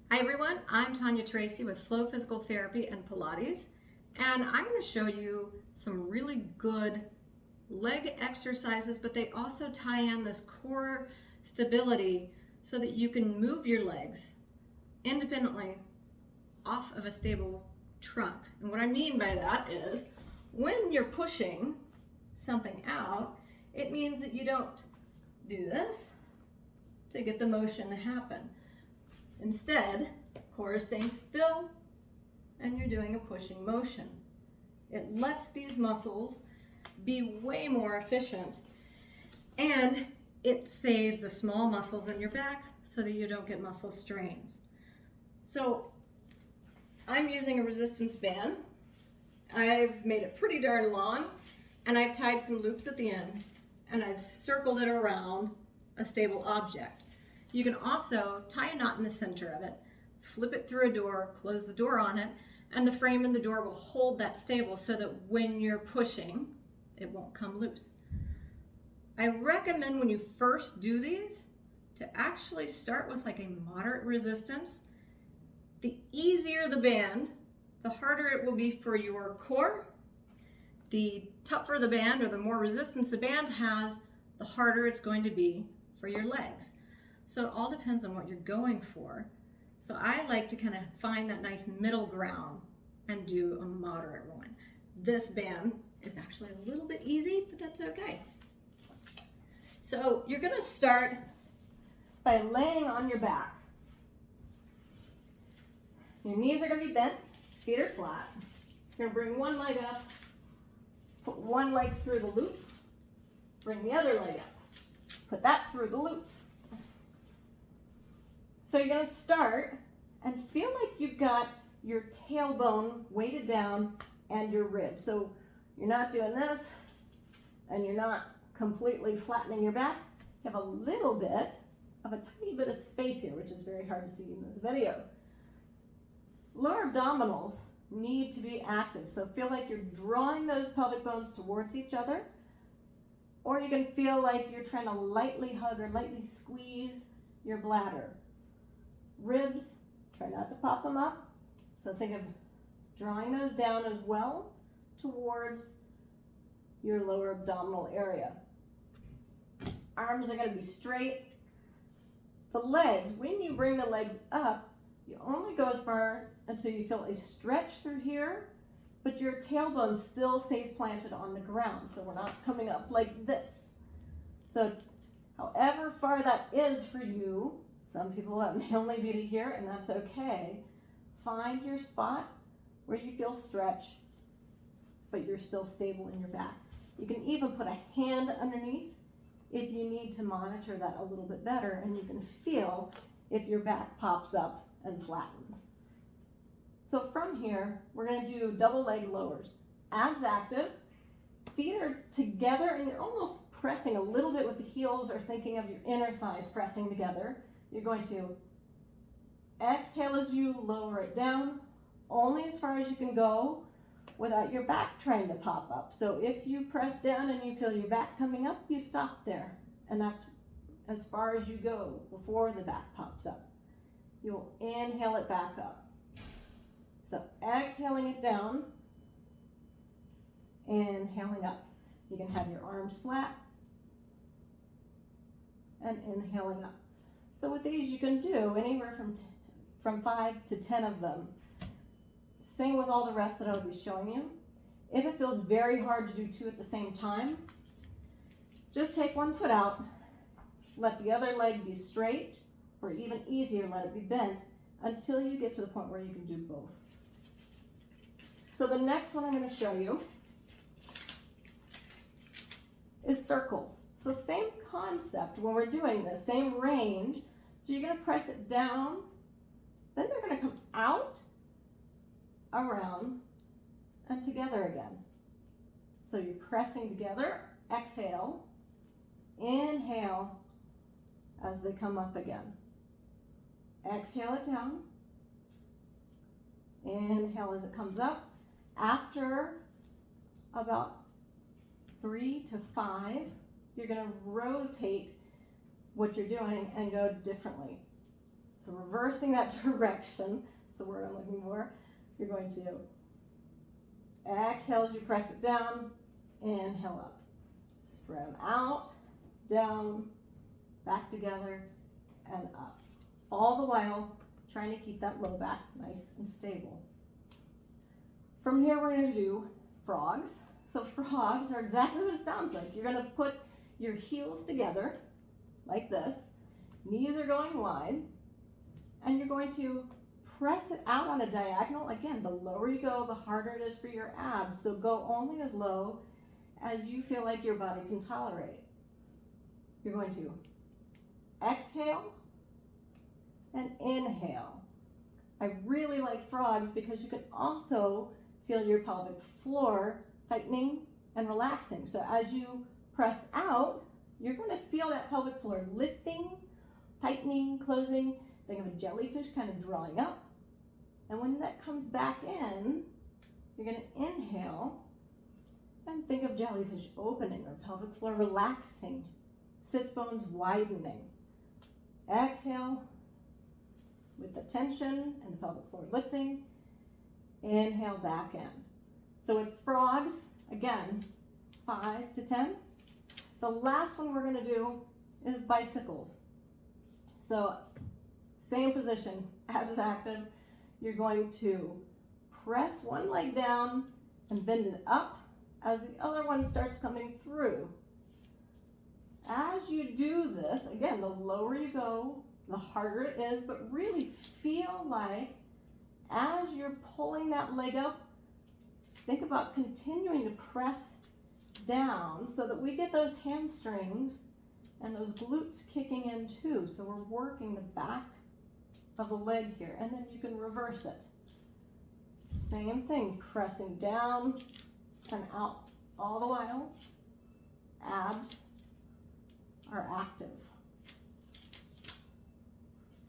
Hi everyone, I'm Tanya Tracy with Flow Physical Therapy and Pilates, and I'm going to show you some really good leg exercises, but they also tie in this core stability so that you can move your legs independently off of a stable trunk. And what I mean by that is when you're pushing something out, it means that you don't do this to get the motion to happen. Instead, core is staying still and you're doing a pushing motion. It lets these muscles be way more efficient and it saves the small muscles in your back so that you don't get muscle strains. So I'm using a resistance band. I've made it pretty darn long and I've tied some loops at the end and I've circled it around a stable object. You can also tie a knot in the center of it, flip it through a door, close the door on it, and the frame in the door will hold that stable so that when you're pushing, it won't come loose. I recommend when you first do these to actually start with like a moderate resistance. The easier the band, the harder it will be for your core. The tougher the band or the more resistance the band has, the harder it's going to be for your legs. So it all depends on what you're going for. So I like to kind of find that nice middle ground and do a moderate one. This band is actually a little bit easy, but that's okay. So you're gonna start by laying on your back. Your knees are gonna be bent, feet are flat. You're gonna bring one leg up, put one leg through the loop, bring the other leg up, put that through the loop. So you're gonna start and feel like you've got your tailbone weighted down and your ribs. So you're not doing this and you're not completely flattening your back. You have a little bit of a tiny bit of space here, which is very hard to see in this video. Lower abdominals need to be active. So feel like you're drawing those pelvic bones towards each other, or you can feel like you're trying to lightly hug or lightly squeeze your bladder. Ribs, try not to pop them up. So think of drawing those down as well towards your lower abdominal area. Arms are going to be straight. The legs, when you bring the legs up, you only go as far until you feel a stretch through here, but your tailbone still stays planted on the ground. So we're not coming up like this. So however far that is for you, some people that may only be to here, and that's okay. Find your spot where you feel stretch, but you're still stable in your back. You can even put a hand underneath if you need to monitor that a little bit better, and you can feel if your back pops up and flattens. So from here, we're gonna do double leg lowers. Abs active, feet are together, and you're almost pressing a little bit with the heels or thinking of your inner thighs pressing together. You're going to exhale as you lower it down, only as far as you can go without your back trying to pop up. So if you press down and you feel your back coming up, you stop there. And that's as far as you go before the back pops up. You'll inhale it back up. So exhaling it down, inhaling up. You can have your arms flat and inhaling up. So with these, you can do anywhere from 5 to 10 of them. Same with all the rest that I'll be showing you. If it feels very hard to do 2 at the same time, just take one foot out, let the other leg be straight, or even easier, let it be bent until you get to the point where you can do both. So the next one I'm going to show you is circles. So same concept when we're doing this, same range. So you're going to press it down, then they're going to come out, around, and together again. So you're pressing together, exhale, inhale as they come up again. Exhale it down, inhale as it comes up. After about 3 to 5, you're going to rotate what you're doing and go differently. So reversing that direction, that's the word I'm looking for. You're going to exhale as you press it down, inhale up. Spread them out, down, back together, and up. All the while trying to keep that low back nice and stable. From here we're going to do frogs. So frogs are exactly what it sounds like. You're going to put your heels together like this. Knees are going wide. And you're going to press it out on a diagonal. Again, the lower you go, the harder it is for your abs. So go only as low as you feel like your body can tolerate. You're going to exhale and inhale. I really like frogs because you can also feel your pelvic floor tightening and relaxing. So as you press out, you're going to feel that pelvic floor lifting, tightening, closing. Think of a jellyfish kind of drawing up. And when that comes back in, you're going to inhale and think of jellyfish opening or pelvic floor relaxing, sits bones widening. Exhale with the tension and the pelvic floor lifting. Inhale back in. So with frogs, again, 5 to 10. The last one we're going to do is bicycles. So same position, abs active. You're going to press one leg down and bend it up as the other one starts coming through. As you do this, again, the lower you go, the harder it is, but really feel like as you're pulling that leg up, think about continuing to press down so that we get those hamstrings and those glutes kicking in too. So we're working the back of the leg here, and then you can reverse it. Same thing, pressing down and out all the while. Abs are active.